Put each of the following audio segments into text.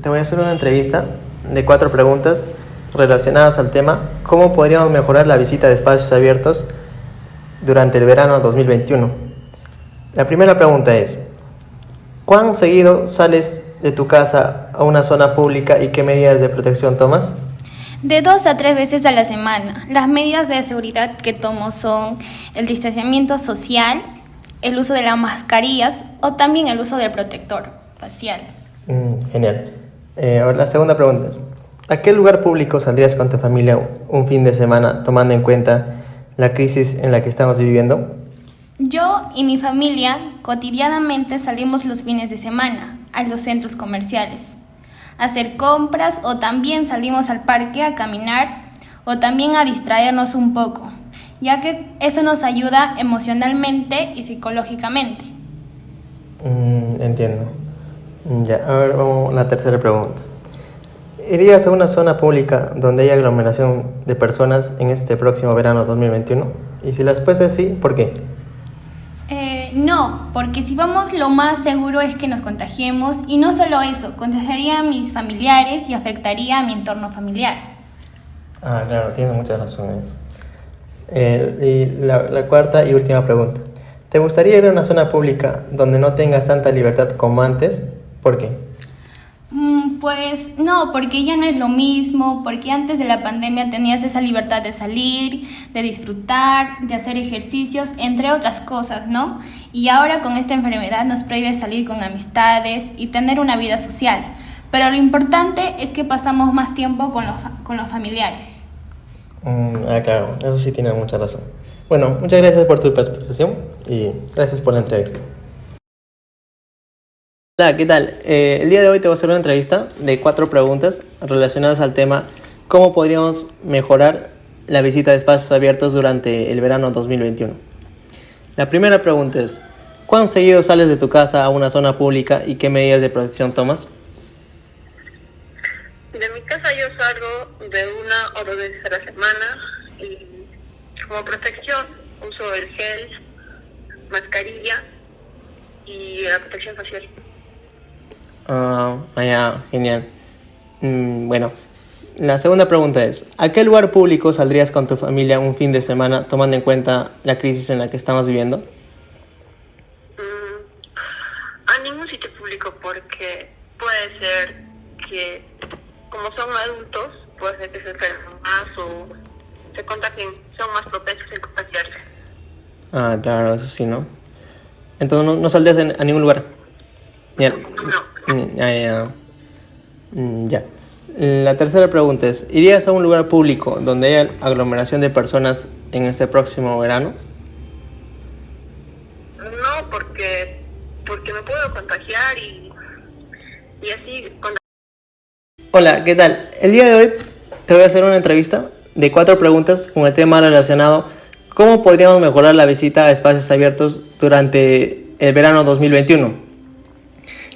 te voy a hacer una entrevista de 4 preguntas relacionadas al tema ¿cómo podríamos mejorar la visita de espacios abiertos durante el verano 2021? La primera pregunta es, ¿cuán seguido sales de tu casa a una zona pública y qué medidas de protección tomas? De 2 a 3 veces a la semana. Las medidas de seguridad que tomo son el distanciamiento social, el uso de las mascarillas o también el uso del protector facial. Genial. Ahora la segunda pregunta es, ¿a qué lugar público saldrías con tu familia un fin de semana tomando en cuenta la crisis en la que estamos viviendo? Yo y mi familia cotidianamente salimos los fines de semana a los centros comerciales a hacer compras o también salimos al parque a caminar o también a distraernos un poco, ya que eso nos ayuda emocionalmente y psicológicamente. Entiendo. Ya, a ver, vamos a la tercera pregunta. ¿Irías a una zona pública donde haya aglomeración de personas en este próximo verano 2021? Y si la respuesta es sí, ¿por qué? No, porque si vamos lo más seguro es que nos contagiemos y no solo eso, contagiaría a mis familiares y afectaría a mi entorno familiar. Claro, tienes mucha razón en eso. Y la cuarta y última pregunta. ¿Te gustaría ir a una zona pública donde no tengas tanta libertad como antes? ¿Por qué? Pues no, porque ya no es lo mismo, porque antes de la pandemia tenías esa libertad de salir, de disfrutar, de hacer ejercicios, entre otras cosas, ¿no? Y ahora con esta enfermedad nos prohíbe salir con amistades y tener una vida social. Pero lo importante es que pasamos más tiempo con los familiares. Claro, eso sí tiene mucha razón. Bueno, muchas gracias por tu participación y gracias por la entrevista. Hola, ¿qué tal? El día de hoy te voy a hacer una entrevista de 4 preguntas relacionadas al tema ¿cómo podríamos mejorar la visita de espacios abiertos durante el verano 2021? La primera pregunta es, ¿cuán seguido sales de tu casa a una zona pública y qué medidas de protección tomas? De mi casa yo salgo de 1 o 2 veces a la semana y como protección uso el gel, mascarilla y la protección facial. Ya, genial. Bueno, la segunda pregunta es, ¿a qué lugar público saldrías con tu familia un fin de semana tomando en cuenta la crisis en la que estamos viviendo? A ningún sitio público porque puede ser que como son adultos, puede ser que se enfermen más o se contagien, son más propensos a contagiarse. Claro, eso sí, ¿no? Entonces no saldrías a ningún lugar. Ya. No. Ya. La tercera pregunta es, ¿irías a un lugar público donde haya aglomeración de personas en este próximo verano? No, porque me puedo contagiar y así. Hola, ¿qué tal? El día de hoy te voy a hacer una entrevista de 4 preguntas con el tema relacionado ¿cómo podríamos mejorar la visita a espacios abiertos durante el verano 2021?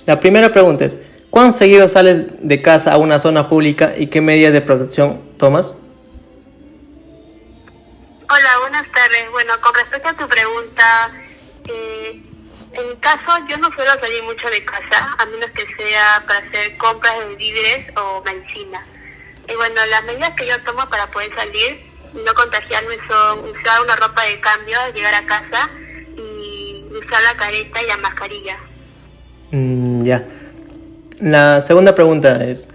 La primera pregunta es, ¿cuán seguido sales de casa a una zona pública y qué medidas de protección tomas? Hola, buenas tardes. Bueno, con respecto a tu pregunta, en mi caso yo no suelo salir mucho de casa, a menos que sea para hacer compras de víveres o medicina. Y bueno, las medidas que yo tomo para poder salir y no contagiarme son usar una ropa de cambio al llegar a casa y usar la careta y la mascarilla. Ya. La segunda pregunta es,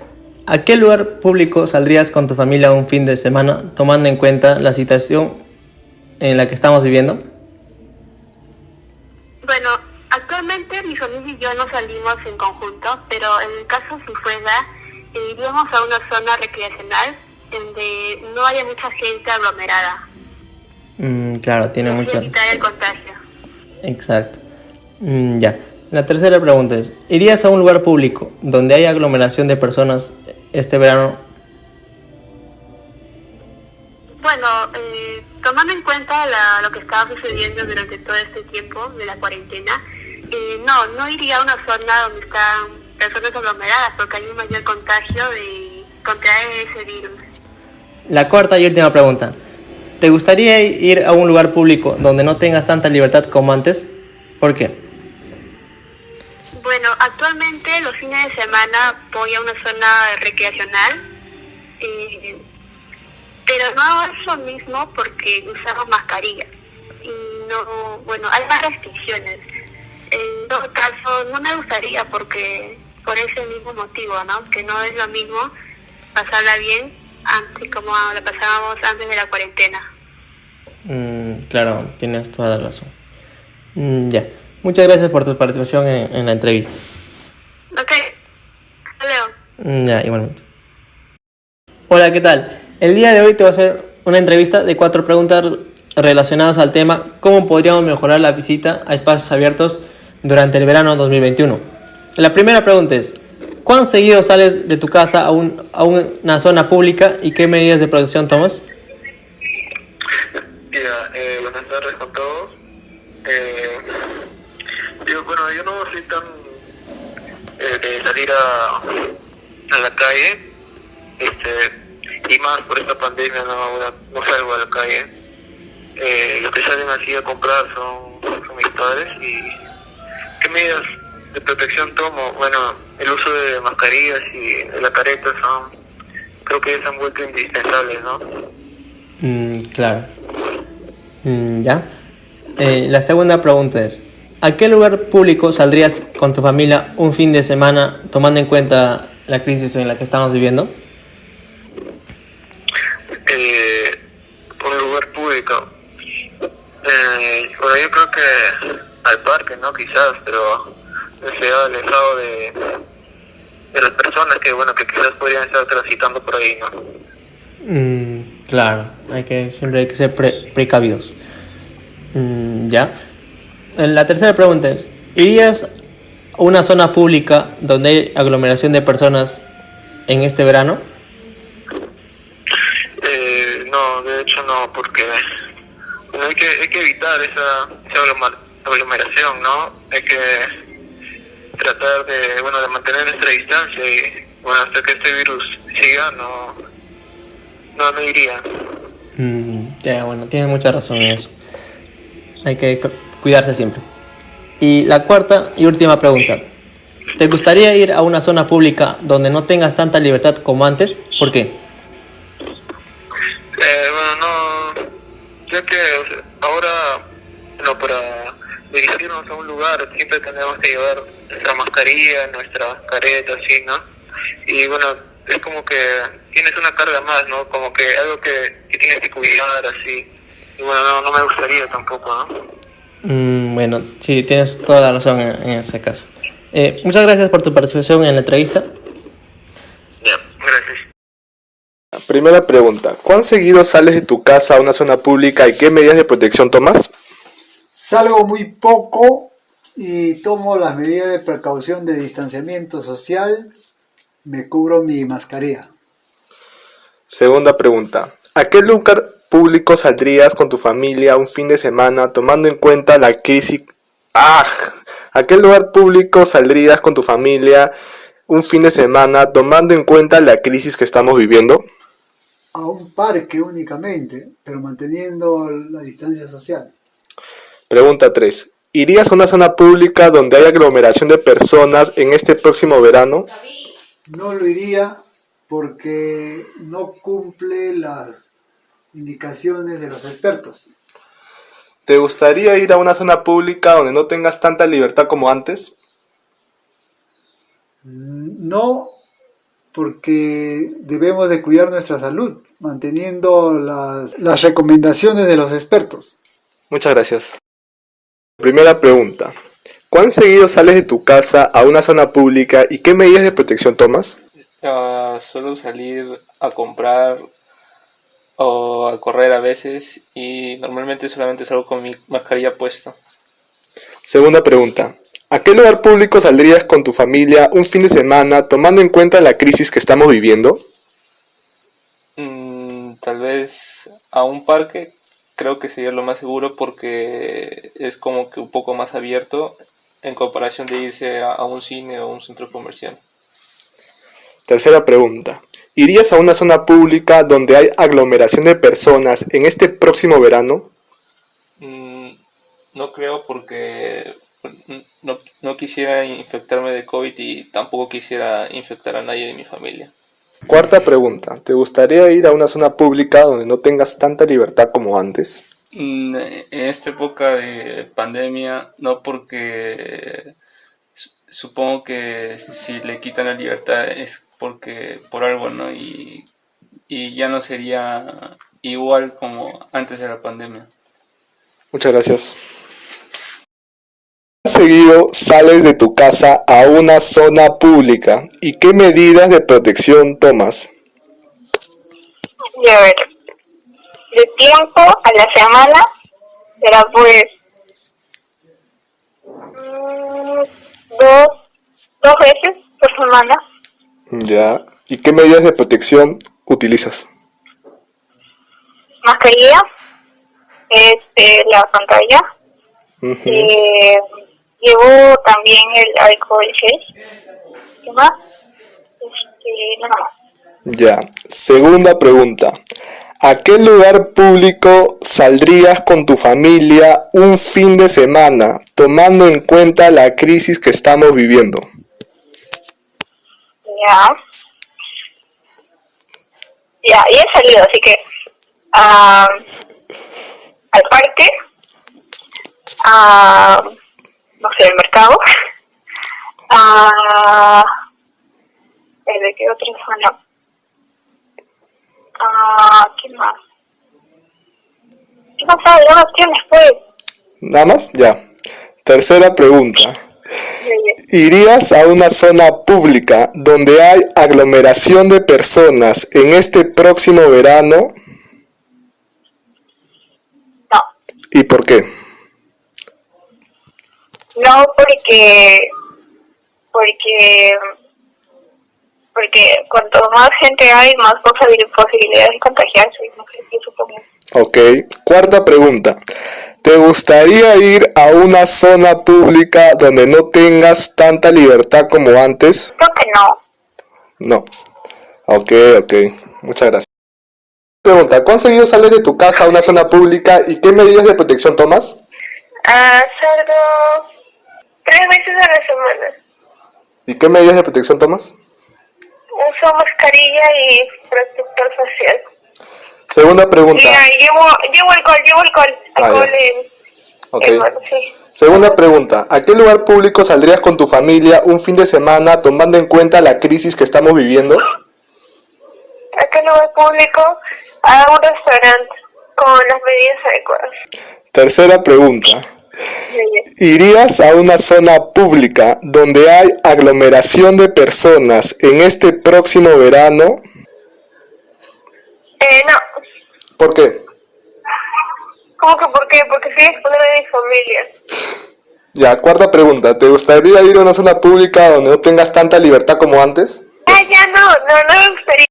¿a qué lugar público saldrías con tu familia un fin de semana tomando en cuenta la situación en la que estamos viviendo? Bueno, actualmente mi familia y yo no salimos en conjunto, pero en el caso si fuera, iríamos a una zona recreacional donde no haya mucha gente aglomerada. Claro, tiene mucho. Evitar el contagio. Exacto. Ya. La tercera pregunta es, ¿irías a un lugar público donde haya aglomeración de personas este verano? Bueno, tomando en cuenta lo que estaba sucediendo durante todo este tiempo de la cuarentena, no iría a una zona donde están personas aglomeradas porque hay un mayor contagio de contraer ese virus. La cuarta y última pregunta, ¿te gustaría ir a un lugar público donde no tengas tanta libertad como antes? ¿Por qué? Bueno, actualmente los fines de semana voy a una zona recreacional, eh, pero no es lo mismo porque usamos mascarilla. Y no, bueno, hay más restricciones. En todo caso, no me gustaría porque por ese mismo motivo, ¿no? Que no es lo mismo pasarla bien antes, como la pasábamos antes de la cuarentena. Claro, tienes toda la razón. Ya. Muchas gracias por tu participación en la entrevista. Ok, hasta luego. Ya, igualmente. Hola, ¿qué tal? El día de hoy te voy a hacer una entrevista de 4 preguntas relacionadas al tema ¿cómo podríamos mejorar la visita a espacios abiertos durante el verano 2021? La primera pregunta es ¿cuán seguido sales de tu casa a una zona pública y qué medidas de protección tomas? Buenas tardes con todos. Yo no soy tan de salir a la calle, y más por esta pandemia no salgo a la calle. Los que salen así a comprar son mis padres. ¿Y qué medidas de protección tomo? Bueno, el uso de mascarillas y de la careta creo que se han vuelto indispensables, ¿no? Claro. Ya. La segunda pregunta es ¿a qué lugar público saldrías con tu familia un fin de semana tomando en cuenta la crisis en la que estamos viviendo? Un lugar público. Yo creo que al parque, ¿no? Quizás, pero sea alejado de las personas que quizás podrían estar transitando por ahí, ¿no? Claro, siempre hay que ser precavidos. Ya. La tercera pregunta es ¿irías a una zona pública donde hay aglomeración de personas en este verano? No, de hecho no, porque hay que evitar esa aglomeración, ¿no? Hay que tratar de mantener nuestra distancia y hasta que este virus siga no iría. Ya, bueno, tienes mucha razón en eso. Hay que cuidarse siempre. Y la cuarta y última pregunta. ¿Te gustaría ir a una zona pública donde no tengas tanta libertad como antes? ¿Por qué? Ya que ahora, para dirigirnos a un lugar siempre tenemos que llevar nuestra mascarilla, nuestra careta, así, ¿no? Y es como que tienes una carga más, ¿no? Como que algo que tienes que cuidar, así. Y no me gustaría tampoco, ¿no? Bueno, sí, tienes toda la razón en ese caso. Muchas gracias por tu participación en la entrevista. Ya, gracias. Primera pregunta, ¿cuán seguido sales de tu casa a una zona pública y qué medidas de protección tomas? Salgo muy poco y tomo las medidas de precaución de distanciamiento social, me cubro mi mascarilla. Segunda pregunta, ¿a qué lugar público saldrías con tu familia un fin de semana tomando en cuenta la crisis? ¿A qué lugar público saldrías con tu familia un fin de semana tomando en cuenta la crisis que estamos viviendo? A un parque únicamente, pero manteniendo la distancia social. Pregunta 3. ¿Irías a una zona pública donde hay aglomeración de personas en este próximo verano? No lo iría porque no cumple las indicaciones de los expertos. ¿Te gustaría ir a una zona pública donde no tengas tanta libertad como antes? No, porque debemos de cuidar nuestra salud, manteniendo las recomendaciones de los expertos. Muchas gracias. Primera pregunta. ¿Cuán seguido sales de tu casa a una zona pública y qué medidas de protección tomas? Suelo salir a comprar o a correr a veces y normalmente solamente salgo con mi mascarilla puesta. Segunda pregunta. ¿A qué lugar público saldrías con tu familia un fin de semana tomando en cuenta la crisis que estamos viviendo? Tal vez a un parque, creo que sería lo más seguro porque es como que un poco más abierto en comparación de irse a un cine o un centro comercial. Tercera pregunta. ¿Irías a una zona pública donde hay aglomeración de personas en este próximo verano? No creo porque no no quisiera infectarme de COVID y tampoco quisiera infectar a nadie de mi familia. Cuarta pregunta. ¿Te gustaría ir a una zona pública donde no tengas tanta libertad como antes? En esta época de pandemia, no, porque supongo que si le quitan la libertad es porque por algo, ¿no? Y ya no sería igual como antes de la pandemia. Muchas gracias. Seguido sales de tu casa a una zona pública y qué medidas de protección tomas. Y a ver, de tiempo a la semana será pues dos veces por semana. Ya. ¿Y qué medidas de protección utilizas? Mascarilla, la pantalla. Ujú. Llevo también el alcohol gel. ¿Qué más? Nada más. Ya. Segunda pregunta. ¿A qué lugar público saldrías con tu familia un fin de semana, tomando en cuenta la crisis que estamos viviendo? Ya, ya he salido, así que al parque, no sé, al mercado, ¿de qué otra zona? ¿Qué más? ¿Qué más hay? ¿Qué más tienes, pues? ¿Nada más? Ya. Tercera pregunta. ¿Irías a una zona pública donde hay aglomeración de personas en este próximo verano? No, ¿Y por qué? no porque cuanto más gente hay, más posibilidades de contagiarse, no sé, yo supongo. Ok. Cuarta pregunta. ¿Te gustaría ir a una zona pública donde no tengas tanta libertad como antes? Creo que no. No. Ok. Muchas gracias. Pregunta. ¿Cuán seguido sales de tu casa a una zona pública y qué medidas de protección tomas? Salgo 3 veces a la semana. ¿Y qué medidas de protección tomas? Uso mascarilla y protector facial. Segunda pregunta. Y llevo alcohol. Alcohol ya. en Ok. mano, sí. Segunda pregunta. ¿A qué lugar público saldrías con tu familia un fin de semana tomando en cuenta la crisis que estamos viviendo? Acá en el público, a un restaurante con las medidas adecuadas. Tercera pregunta. ¿Irías a una zona pública donde hay aglomeración de personas en este próximo verano? No. ¿Por qué? ¿Cómo que por qué? Porque sí exponer a mi familia. Ya, cuarta pregunta. ¿Te gustaría ir a una zona pública donde no tengas tanta libertad como antes? Ya no me gustaría.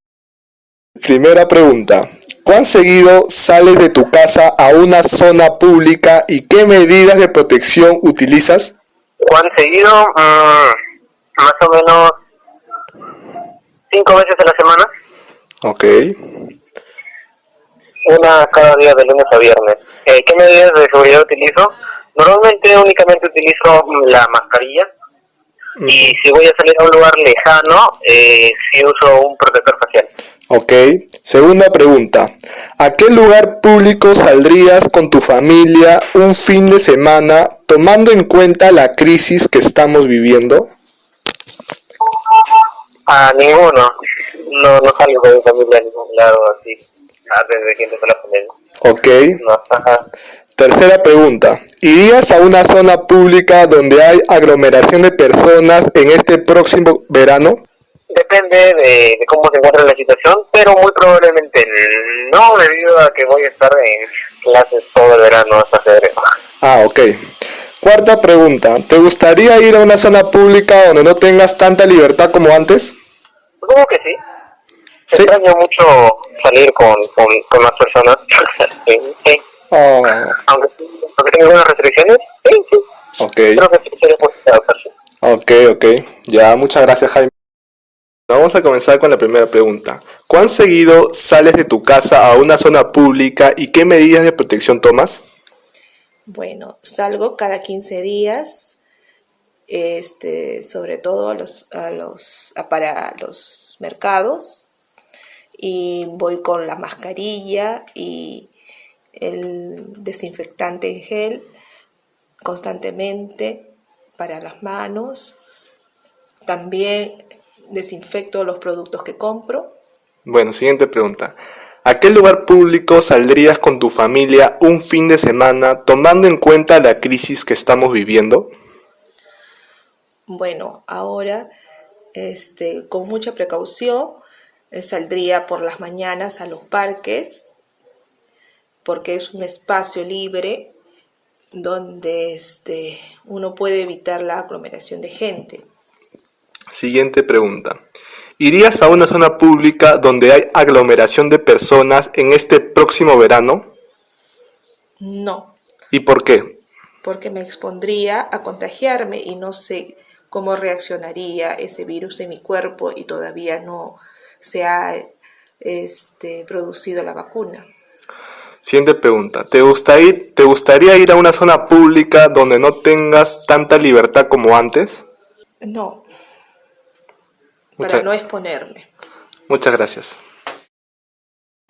Primera pregunta. ¿Cuán seguido sales de tu casa a una zona pública y qué medidas de protección utilizas? ¿Cuán seguido? Más o menos 5 veces a la semana. Ok. Una cada día de lunes a viernes. ¿Qué medidas de seguridad utilizo? Normalmente únicamente utilizo la mascarilla. Y si voy a salir a un lugar lejano, sí uso un protector facial. Ok. Segunda pregunta. ¿A qué lugar público saldrías con tu familia un fin de semana tomando en cuenta la crisis que estamos viviendo? A ninguno. No salgo con mi familia a ningún lado así. Desde que empezó la pandemia. Ok. No, ajá. Tercera pregunta. ¿Irías a una zona pública donde hay aglomeración de personas en este próximo verano? Depende de cómo se encuentra la situación, pero muy probablemente no, debido a que voy a estar en clases todo el verano hasta febrero. Ah, ok. Cuarta pregunta. ¿Te gustaría ir a una zona pública donde no tengas tanta libertad como antes? Supongo que sí. Sí. Extraño mucho salir con más personas. Sí. Oh, Aunque tenga algunas restricciones, sí. ok. Creo que sí sería posible adaptarse. Ok. Ya, muchas gracias, Jaime. Vamos a comenzar con la primera pregunta. ¿Cuán seguido sales de tu casa a una zona pública y qué medidas de protección tomas? Bueno, salgo cada 15 días sobre todo para los mercados, y voy con la mascarilla y el desinfectante en gel constantemente para las manos. También desinfecto los productos que compro. Bueno, siguiente pregunta. ¿A qué lugar público saldrías con tu familia un fin de semana tomando en cuenta la crisis que estamos viviendo? Bueno, ahora con mucha precaución saldría por las mañanas a los parques, porque es un espacio libre donde uno puede evitar la aglomeración de gente. Siguiente pregunta. ¿Irías a una zona pública donde hay aglomeración de personas en este próximo verano? No, ¿Y por qué? porque me expondría a contagiarme y no sé cómo reaccionaría ese virus en mi cuerpo y todavía no se ha producido la vacuna. Siguiente pregunta. ¿Te gustaría ir a una zona pública donde no tengas tanta libertad como antes? No, Muchas- para no exponerme. Muchas gracias.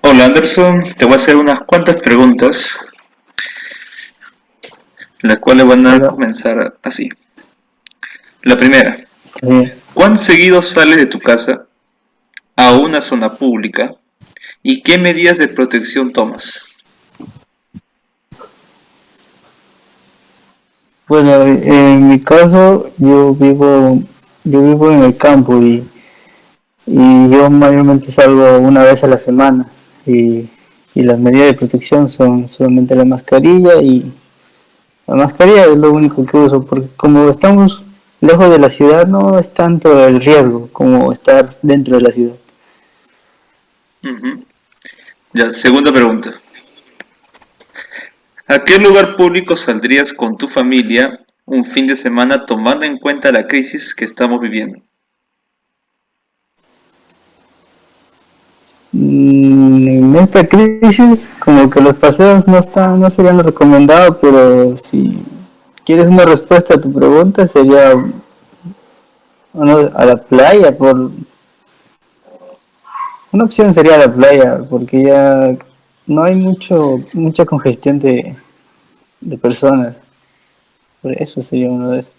Hola Anderson, te voy a hacer unas cuantas preguntas, las cuales van a comenzar así. La primera, ¿cuán seguido sales de tu casa a una zona pública y qué medidas de protección tomas? Bueno, en mi caso yo vivo en el campo y yo mayormente salgo una vez a la semana y las medidas de protección son solamente la mascarilla y la mascarilla es lo único que uso porque como estamos lejos de la ciudad no es tanto el riesgo como estar dentro de la ciudad. Ujú. Ya, segunda pregunta. ¿A qué lugar público saldrías con tu familia un fin de semana tomando en cuenta la crisis que estamos viviendo? En esta crisis como que los paseos no serían lo recomendado, pero si quieres una respuesta a tu pregunta sería a la playa. Una opción sería la playa porque ya no hay mucha congestión de personas. Por eso sería uno de esos.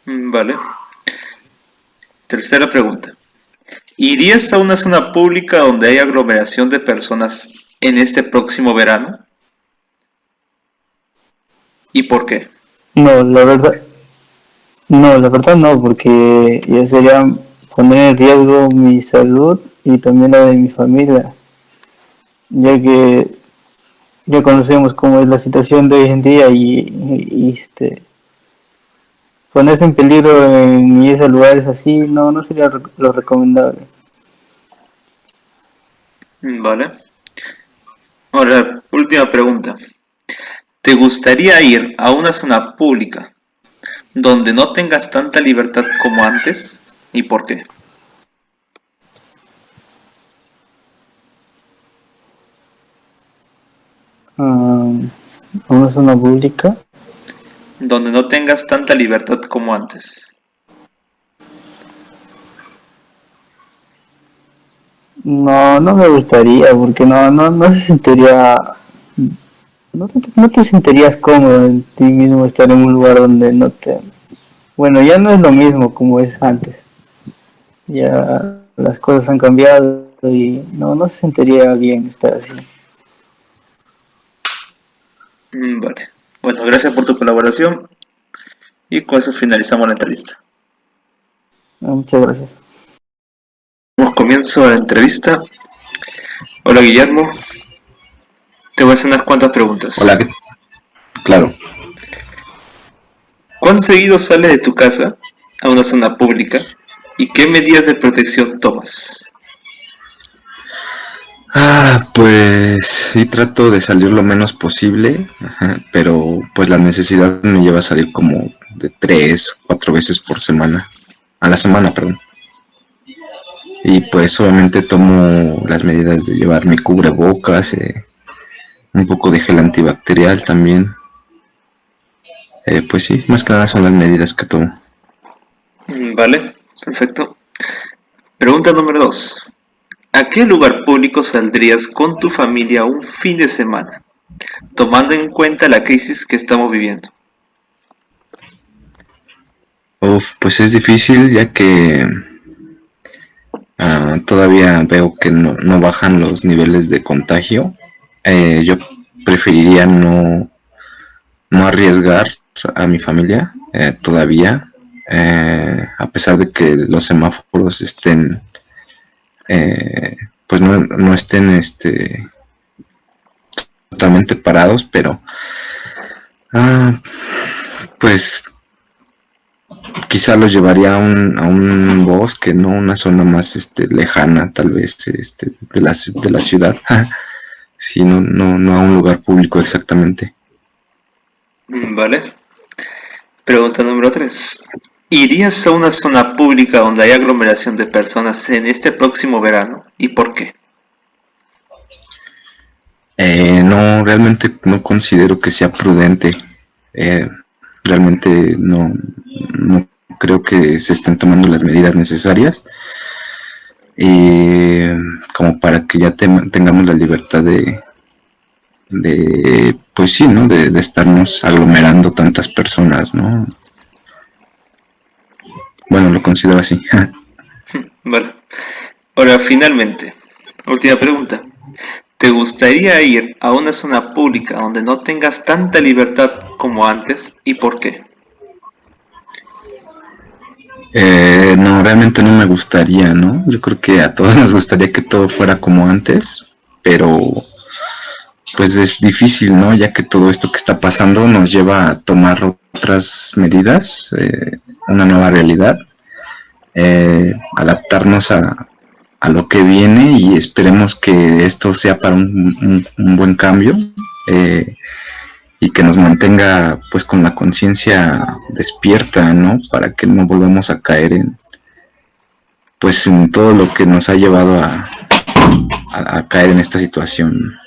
Vale. Tercera pregunta. ¿Irías a una zona pública donde hay aglomeración de personas en este próximo verano? ¿Y por qué? No, la verdad no, porque ya sería poner en riesgo mi salud y también la de mi familia, ya que ya conocemos cómo es la situación de hoy en día y ponerse en peligro en esos lugares así no sería lo recomendable. Vale. Ahora, última pregunta. ¿Te gustaría ir a una zona pública donde no tengas tanta libertad como antes? ¿Y por qué? A una zona pública. Donde no tengas tanta libertad como antes. No me gustaría porque no se sentiría, no te sentirías cómodo en ti mismo estar en un lugar donde bueno, ya no es lo mismo como es antes. Ya las cosas han cambiado y no se sentiría bien estar así. Vale. Bueno, gracias por tu colaboración y con eso finalizamos la entrevista. Muchas gracias. Damos comienzo a la entrevista. Hola Guillermo, te voy a hacer unas cuantas preguntas. Hola, claro. ¿Cuán seguido sales de tu casa a una zona pública y qué medidas de protección tomas? Pues sí trato de salir lo menos posible, pero pues la necesidad me lleva a salir como de 3, 4 veces por semana, a la semana, perdón. Y pues obviamente tomo las medidas de llevar mi cubrebocas, un poco de gel antibacterial también. Pues sí, más que nada son las medidas que tomo. Vale, perfecto. Pregunta número 2. ¿A qué lugar público saldrías con tu familia un fin de semana, tomando en cuenta la crisis que estamos viviendo? Pues es difícil ya que todavía veo que no bajan los niveles de contagio. Yo preferiría no arriesgar a mi familia todavía, a pesar de que los semáforos estén, pues no estén totalmente parados, pero pues quizá los llevaría a un bosque, ¿no? Una zona más lejana, tal vez, de la ciudad. Sí, no a un lugar público exactamente. Vale. Pregunta número 3. ¿Irías a una zona pública donde hay aglomeración de personas en este próximo verano? ¿Y por qué? No, realmente no considero que sea prudente. Realmente no creo que se estén tomando las medidas necesarias como para que ya tengamos la libertad pues sí, ¿no? De estarnos aglomerando tantas personas, ¿no? Bueno, lo considero así. Vale. Ahora, finalmente, última pregunta. ¿Te gustaría ir a una zona pública donde no tengas tanta libertad como antes? ¿Y por qué? No, realmente no me gustaría, ¿no? Yo creo que a todos nos gustaría que todo fuera como antes, pero pues es difícil, ¿no? Ya que todo esto que está pasando nos lleva a tomar otras medidas, una nueva realidad, adaptarnos a lo que viene y esperemos que esto sea para un buen cambio y que nos mantenga pues con la conciencia despierta, ¿no? Para que no volvamos a caer en todo lo que nos ha llevado a caer en esta situación.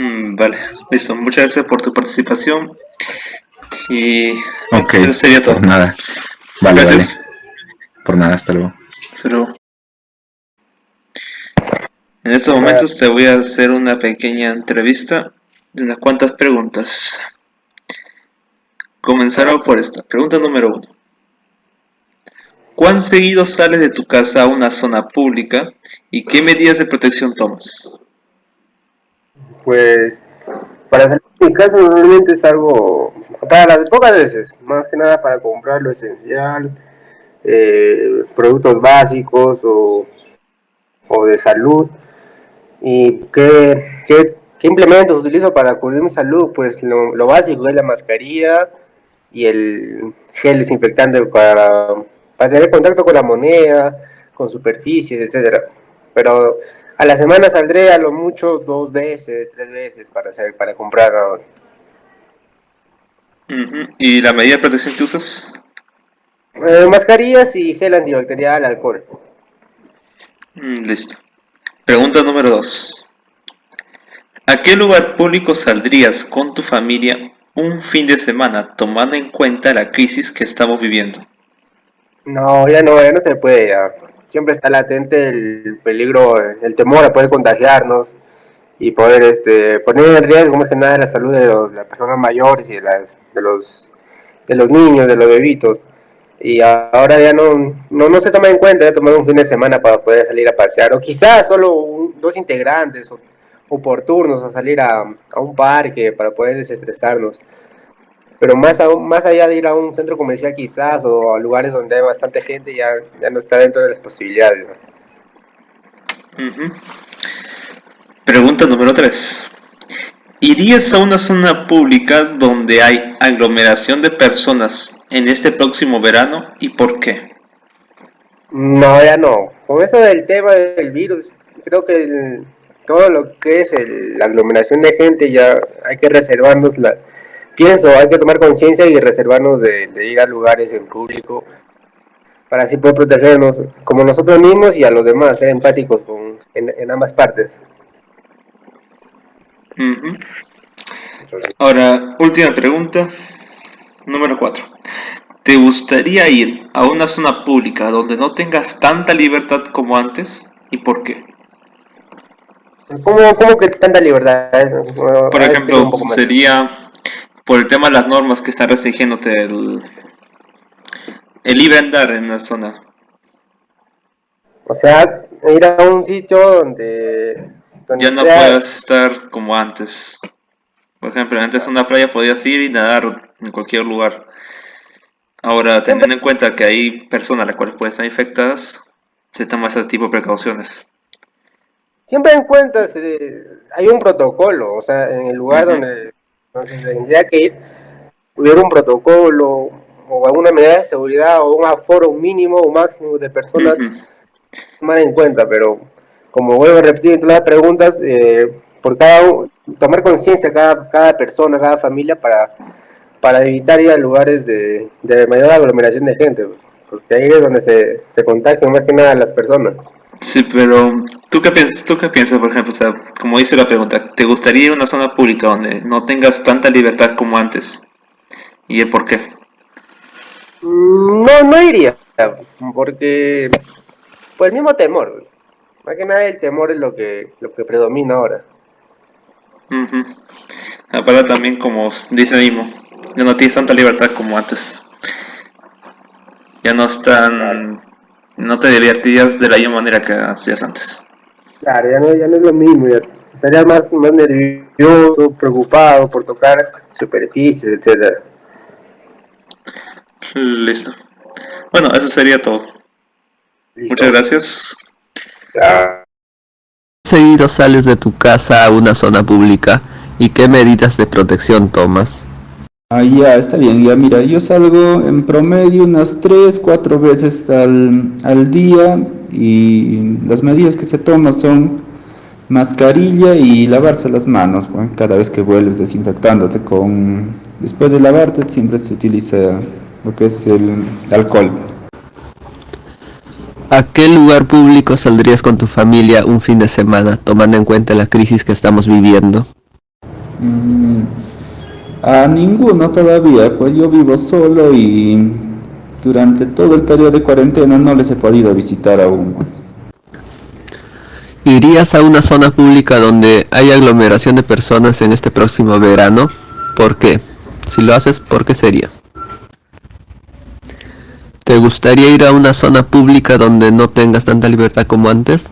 Vale, listo. Muchas gracias por tu participación. Y Ok, eso sería todo. por nada. Vale, Gracias. vale. Por nada, hasta luego. Hasta luego. En estos momentos te voy a hacer una pequeña entrevista de unas cuantas preguntas. Comenzaré por esta. Pregunta número 1. ¿Cuán seguido sales de tu casa a una zona pública y qué medidas de protección tomas? Pues para salir de mi casa normalmente salgo para las pocas veces, más que nada para comprar lo esencial, productos básicos o de salud. ¿Y qué implementos utilizo para cubrir mi salud? Pues lo básico es la mascarilla y el gel desinfectante para tener contacto con la moneda, con superficies, etcétera. Pero a la semana saldré a lo mucho 2 veces, 3 veces para comprar nada más. ¿Y la medida de protección que usas? Mascarillas y gel antibacterial, alcohol. Listo. Pregunta número 2. ¿A qué lugar público saldrías con tu familia un fin de semana tomando en cuenta la crisis que estamos viviendo? No, ya no se puede ya. Siempre está latente el peligro, el temor a poder contagiarnos y poder poner en riesgo más que nada la salud de las personas mayores y de los niños, de los bebitos. Y ahora ya no se toma en cuenta ya tomar un fin de semana para poder salir a pasear, o quizás solo 2 integrantes o por turnos a salir a un parque para poder desestresarnos. Pero más allá de ir a un centro comercial quizás o a lugares donde hay bastante gente ya no está dentro de las posibilidades, ¿no? Pregunta número 3. ¿Irías a una zona pública donde hay aglomeración de personas en este próximo verano y por qué? No, ya no. Con eso del tema del virus, creo que todo lo que es la aglomeración de gente ya hay que reservarnos hay que tomar conciencia y reservarnos de ir a lugares en público para así poder protegernos como nosotros mismos y a los demás, ser empáticos en ambas partes. Ahora, última pregunta, número 4. ¿Te gustaría ir a una zona pública donde no tengas tanta libertad como antes? ¿Y por qué? ¿Cómo que tanta libertad? Por Explica ejemplo, un poco más. sería por el tema de las normas que están restringiéndote el libre andar en la zona. O sea, ir a un sitio donde Ya no sea... puedes estar como antes. Por ejemplo, antes a una playa podías ir y nadar en cualquier lugar. Ahora, teniendo en cuenta que hay personas las cuales pueden estar infectadas, se toma ese tipo de precauciones. Siempre en cuenta hay un protocolo, o sea, en el lugar Ujú. donde se tendría que ir, hubiera un protocolo o alguna medida de seguridad o un aforo mínimo o máximo de personas Ujú. tomar en cuenta, pero como vuelvo a repetir en todas las preguntas, tomar conciencia cada persona, cada familia para evitar ir a lugares de mayor aglomeración de gente, porque ahí es donde se contagian más que nada las personas. Sí, pero ¿tú qué piensas, por ejemplo? O sea, como dice la pregunta, ¿te gustaría ir a una zona pública donde no tengas tanta libertad como antes? ¿Y el por qué? No iría, porque por el mismo temor, más que nada el temor es lo que predomina ahora. Ujú. Aparte también, como dice mismo, ya no tienes tanta libertad como antes. Ya no Claro, están, no te divertías de la misma manera que hacías antes. claro, ya no es lo mismo, ya estaría más nervioso, preocupado por tocar superficies, etcétera. Listo. Bueno, eso sería todo. Muchas Listo. gracias. Ya. Seguido sales de tu casa a una zona pública y qué medidas de protección tomas. Ah, ya, está bien, ya mira, yo salgo en promedio unas 3, 4 veces al día y las medidas que se toman son mascarilla y lavarse las manos, pues, cada vez que vuelves desinfectándote después de lavarte siempre se utiliza lo que es el alcohol. ¿A qué lugar público saldrías con tu familia un fin de semana, tomando en cuenta la crisis que estamos viviendo? Mm, A ninguno todavía, pues yo vivo solo y durante todo el periodo de cuarentena no les he podido visitar aún, pues. ¿Irías a una zona pública donde hay aglomeración de personas en este próximo verano? ¿Por qué? Si lo haces, ¿por qué sería? ¿Te gustaría ir a una zona pública donde no tengas tanta libertad como antes?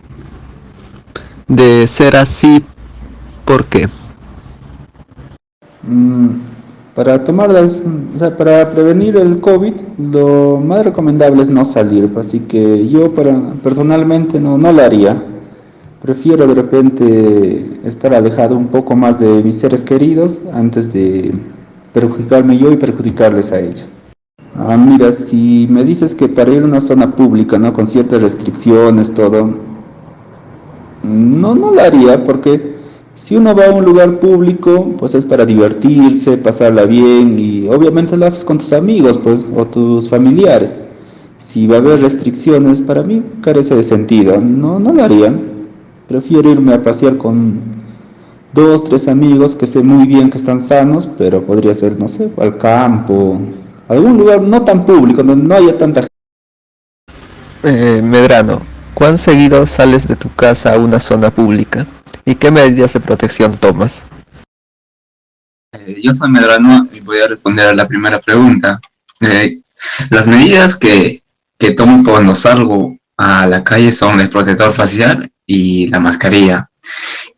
De ser así, ¿por qué? Mm, o sea, para prevenir el COVID, lo más recomendable es no salir, pues, así que yo personalmente no lo haría. Prefiero de repente estar alejado un poco más de mis seres queridos antes de perjudicarme yo y perjudicarles a ellos. Ah, mira, si me dices que para ir a una zona pública, ¿no? Con ciertas restricciones, todo, no lo haría porque si uno va a un lugar público, pues es para divertirse, pasarla bien y obviamente lo haces con tus amigos, pues, o tus familiares. Si va a haber restricciones, para mí carece de sentido, no lo haría. Prefiero irme a pasear con 2, 3 amigos que sé muy bien que están sanos, pero podría ser, no sé, al campo, algún lugar no tan público, donde no haya tanta gente. Medrano, ¿cuán seguido sales de tu casa a una zona pública? ¿Y qué medidas de protección tomas? Yo soy Medrano y voy a responder a la primera pregunta. Eh, las medidas que tomo cuando salgo a la calle son el protector facial y la mascarilla.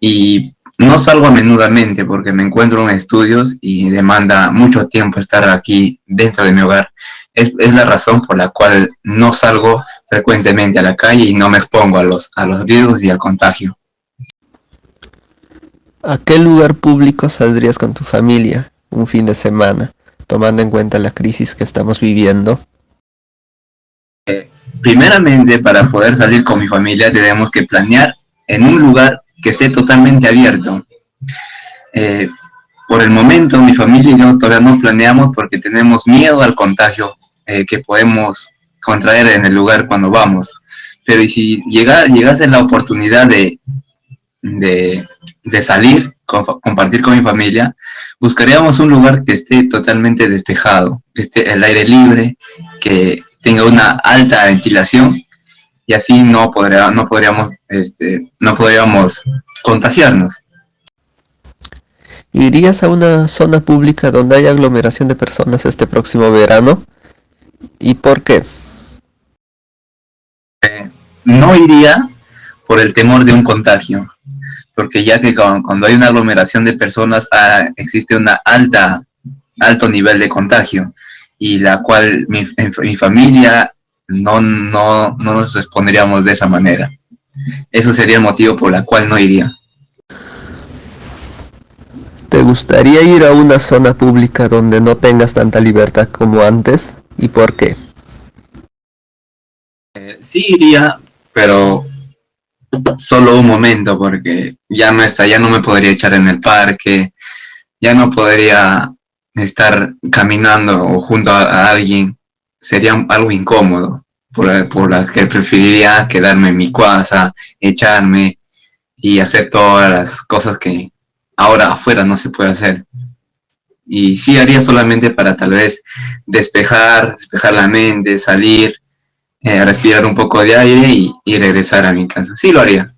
Y no salgo a menudamente porque me encuentro en estudios y demanda mucho tiempo estar aquí dentro de mi hogar. Es la razón por la cual no salgo frecuentemente a la calle y no me expongo a los riesgos y al contagio. ¿A qué lugar público saldrías con tu familia un fin de semana, tomando en cuenta la crisis que estamos viviendo? Primeramente, para poder salir con mi familia tenemos que planear en un lugar que esté totalmente abierto. Eh, por el momento, mi familia y yo todavía no planeamos porque tenemos miedo al contagio que podemos contraer en el lugar cuando vamos. Pero y si llegase la oportunidad de salir, compartir con mi familia, buscaríamos un lugar que esté totalmente despejado, que esté el aire libre, que tenga una alta ventilación y así no podríamos contagiarnos. ¿Irías a una zona pública donde haya aglomeración de personas este próximo verano? ¿Y por qué? No iría por el temor de un contagio, porque ya que cuando hay una aglomeración de personas existe una alto nivel de contagio, y la cual mi familia no nos respondríamos de esa manera. Eso sería el motivo por el cual no iría. ¿Te gustaría ir a una zona pública donde no tengas tanta libertad como antes? ¿Y por qué? Sí iría, pero solo un momento, porque ya no me podría echar en el parque, ya no podría estar caminando o junto a alguien, sería algo incómodo, por la que preferiría quedarme en mi casa, echarme y hacer todas las cosas que ahora afuera no se puede hacer. Y sí haría solamente para tal vez despejar la mente, salir, respirar un poco de aire y regresar a mi casa. Sí lo haría.